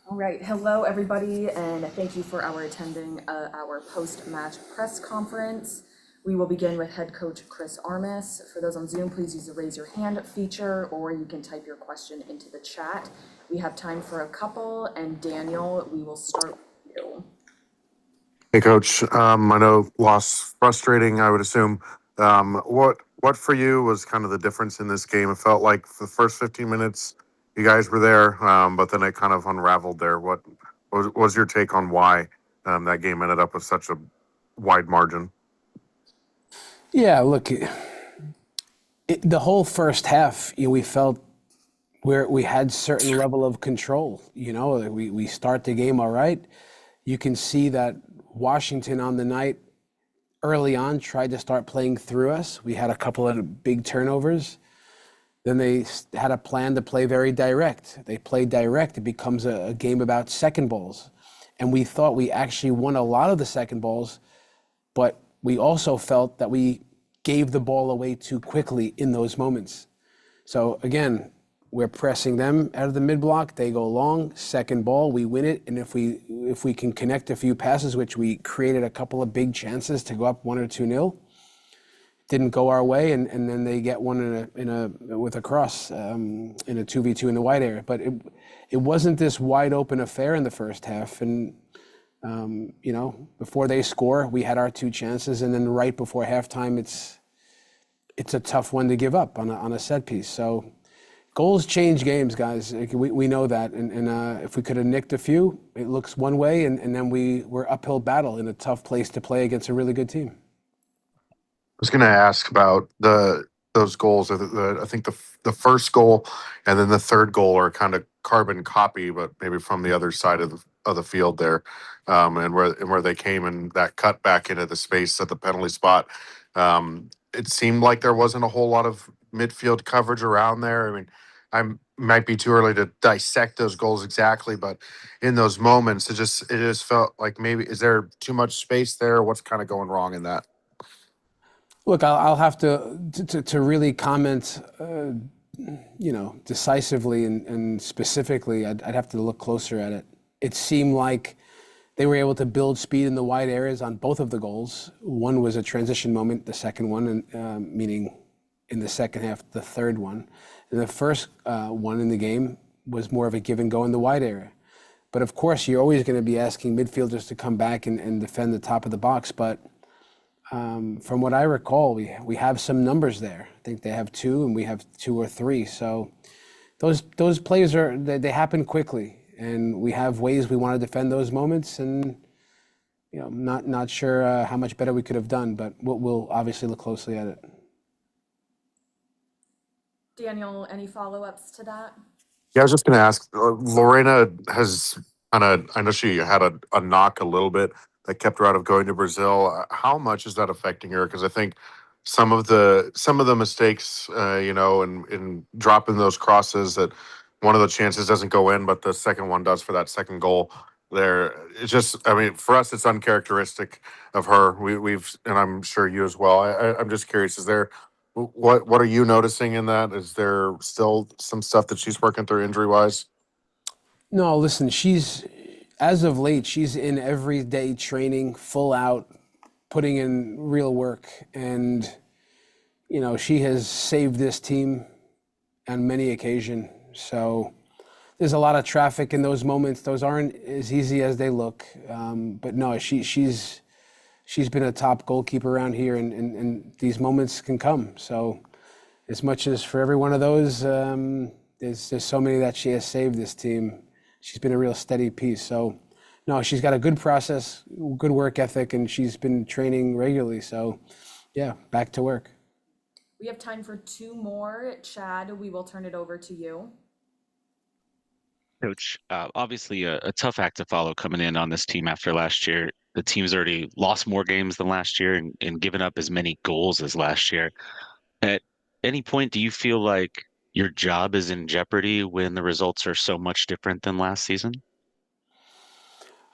All right, hello everybody, and thank you for attending our post-match press conference. We will begin with head coach Chris Armas. For those on Zoom, please use the raise your hand feature, or you can type your question into the chat. We have time for a couple, and Daniel, we will start with you. Hey, Coach. I know loss frustrating, I would assume. What for you was kind of the difference in this game? It felt like the first 15 minutes you guys were there, but then it kind of unraveled there. What was your take on why that game ended up with such a wide margin? Yeah, look, the whole first half, we felt where we had certain level of control. We start the game all right. You can see that Washington on the night early on tried to start playing through us. We had a couple of big turnovers. Then they had a plan to play very direct. They played direct. It becomes a game about second balls. And we thought we actually won a lot of the second balls, but we also felt that we gave the ball away too quickly in those moments. So again, we're pressing them out of the mid block. They go long, second ball, we win it. And if we can connect a few passes, which we created a couple of big chances to go up 1 or 2-0, didn't go our way, and then they get one with a cross in a 2v2 in the wide area. But it wasn't this wide open affair in the first half. And before they score, we had our 2 chances, and then right before halftime, it's a tough one to give up on a set piece. So goals change games, guys. We know that, and if we could have nicked a few, it looks one way, and then we're uphill battle in a tough place to play against a really good team. I was going to ask about those goals. I think the first goal and then the third goal are kind of carbon copy, but maybe from the other side of the field there, and where they came and that cut back into the space at the penalty spot. It seemed like there wasn't a whole lot of midfield coverage around there. I mean, I might be too early to dissect those goals exactly, but in those moments, it just felt like maybe is there too much space there? What's kind of going wrong in that? Look, I'll have to really comment, decisively and specifically. I'd have to look closer at it. It seemed like they were able to build speed in the wide areas on both of the goals. One was a transition moment, the second one, meaning in the second half, the third one. And the first one in the game was more of a give and go in the wide area. But of course, you're always going to be asking midfielders to come back and defend the top of the box. But from what I recall, we have some numbers there. I think they have 2, and we have 2 or 3. So those plays they happen quickly, and we have ways we want to defend those moments. And not sure how much better we could have done, but we'll obviously look closely at it. Daniel, any follow-ups to that? Yeah, I was just going to ask. Lorena has kind of. I know she had a knock a little bit that kept her out of going to Brazil. How much is that affecting her? Because I think some of the mistakes, in dropping those crosses, that one of the chances doesn't go in, but the second one does for that second goal. There, it's just. I mean, for us, it's uncharacteristic of her. We've, and I'm sure you as well. I'm just curious. Is there what are you noticing in that? Is there still some stuff that she's working through injury wise? No, listen, as of late, she's in everyday training, full out, putting in real work. And, she has saved this team on many occasions. So there's a lot of traffic in those moments. Those aren't as easy as they look. But no, she's been a top goalkeeper around here, and these moments can come. So as much as for every one of those, there's so many that she has saved this team. She's been a real steady piece. So no, she's got a good process, good work ethic, and she's been training regularly. So yeah, back to work. We have time for 2 more. Chad, we will turn it over to you. Coach, obviously a tough act to follow coming in on this team after last year. The team's already lost more games than last year and given up as many goals as last year. At any point, do you feel like your job is in jeopardy when the results are so much different than last season?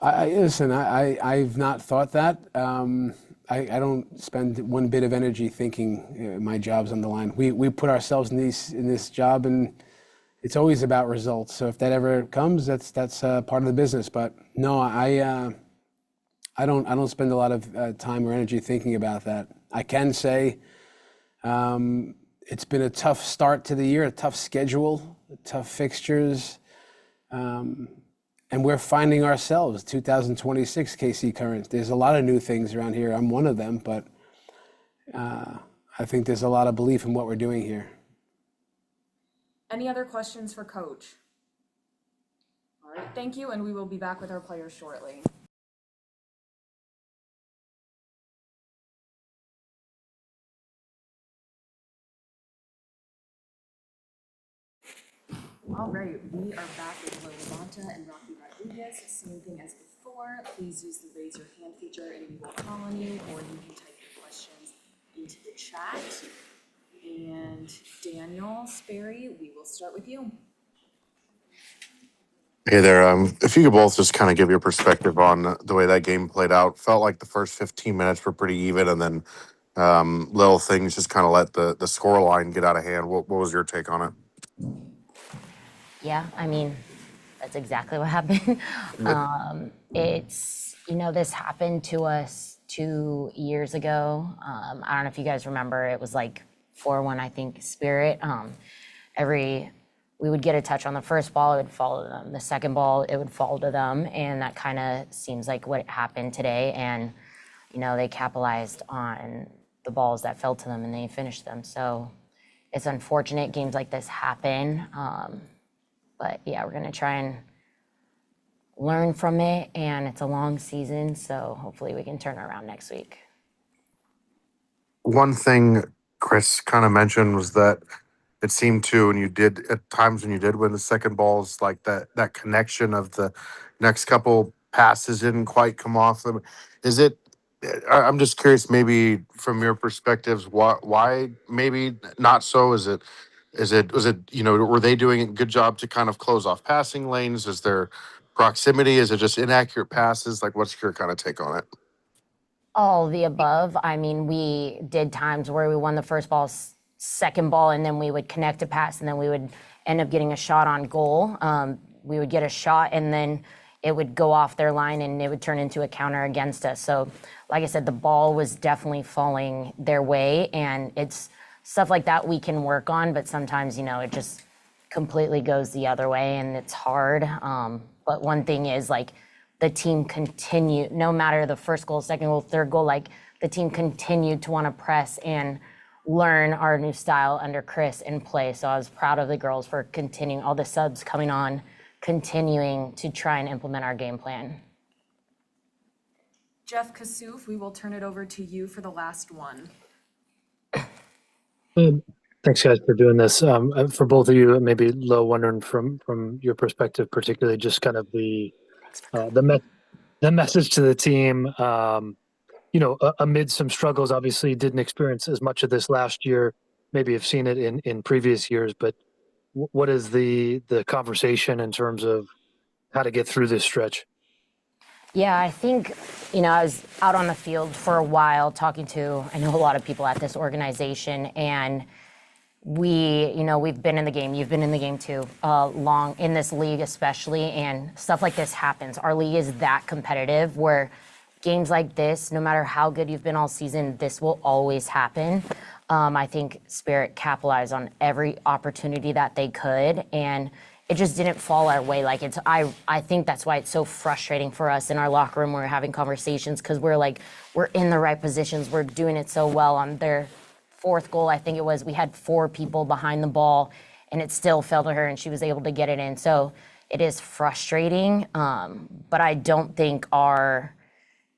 Listen, I've not thought that. I don't spend one bit of energy thinking my job's on the line. We put ourselves in this job, and it's always about results. So if that ever comes, that's part of the business. But no, I don't spend a lot of time or energy thinking about that. I can say it's been a tough start to the year, a tough schedule, tough fixtures, and we're finding ourselves. 2026 KC Current. There's a lot of new things around here. I'm one of them, but I think there's a lot of belief in what we're doing here. Any other questions for Coach? All right, thank you, and we will be back with our players shortly. All right, we are back with Levanta and Rocky Rodriguez. Same thing as before. Please use the raise your hand feature and we will call on you, or you can type your questions into the chat. And Daniel Sperry, we will start with you. Hey there. If you could both just kind of give your perspective on the way that game played out. Felt like the first 15 minutes were pretty even, and then little things just kind of let the score line get out of hand. What was your take on it? Yeah, I mean, that's exactly what happened. This happened to us 2 years ago. I don't know if you guys remember, it was like 4-1, I think, Spirit. We would get a touch on the first ball, it would fall to them. The second ball, it would fall to them. And that kind of seems like what happened today. And, they capitalized on the balls that fell to them and they finished them. So it's unfortunate games like this happen. But yeah, we're gonna try and learn from it, and it's a long season, so hopefully we can turn it around next week. One thing Chris kind of mentioned was that it seemed to, and you did at times when you did win the second balls, like that connection of the next couple passes didn't quite come off them. Is it? I'm just curious, maybe from your perspectives, why maybe not so? Was it were they doing a good job to kind of close off passing lanes? Is there proximity? Is it just inaccurate passes? Like, what's your kind of take on it? All of the above. I mean, we did times where we won the first ball, second ball, and then we would connect a pass, and then we would end up getting a shot on goal. We would get a shot, and then it would go off their line, and it would turn into a counter against us. So, like I said, the ball was definitely falling their way, and it's stuff like that we can work on, but sometimes, it just completely goes the other way, and it's hard. But one thing is, like, the team continued, no matter the first goal, second goal, third goal, like, the team continued to want to press and learn our new style under Chris and play. So I was proud of the girls for continuing, all the subs coming on, continuing to try and implement our game plan. Jeff Kassouf, we will turn it over to you for the last one. Thanks, guys, for doing this. For both of you, maybe Lo, wondering from your perspective, particularly just kind of the message to the team. Amid some struggles, obviously didn't experience as much of this last year. Maybe have seen it in previous years, but what is the conversation in terms of how to get through this stretch? Yeah, I think, I was out on the field for a while talking to, I know a lot of people at this organization, and we've been in the game, you've been in the game too, long, in this league especially, and stuff like this happens. Our league is that competitive where games like this, no matter how good you've been all season, this will always happen. I think Spirit capitalized on every opportunity that they could, and it just didn't fall our way. Like, I think that's why it's so frustrating for us in our locker room when we're having conversations, because we're in the right positions, we're doing it so well. On their fourth goal, I think it was, we had 4 people behind the ball, and it still fell to her, and she was able to get it in. So it is frustrating, but I don't think our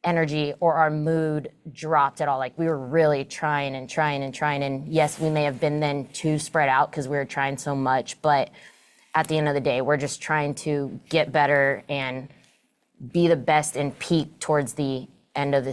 energy or our mood dropped at all. Like, we were really trying, and yes, we may have been then too spread out because we were trying so much, but at the end of the day, we're just trying to get better and be the best and peak towards the end of the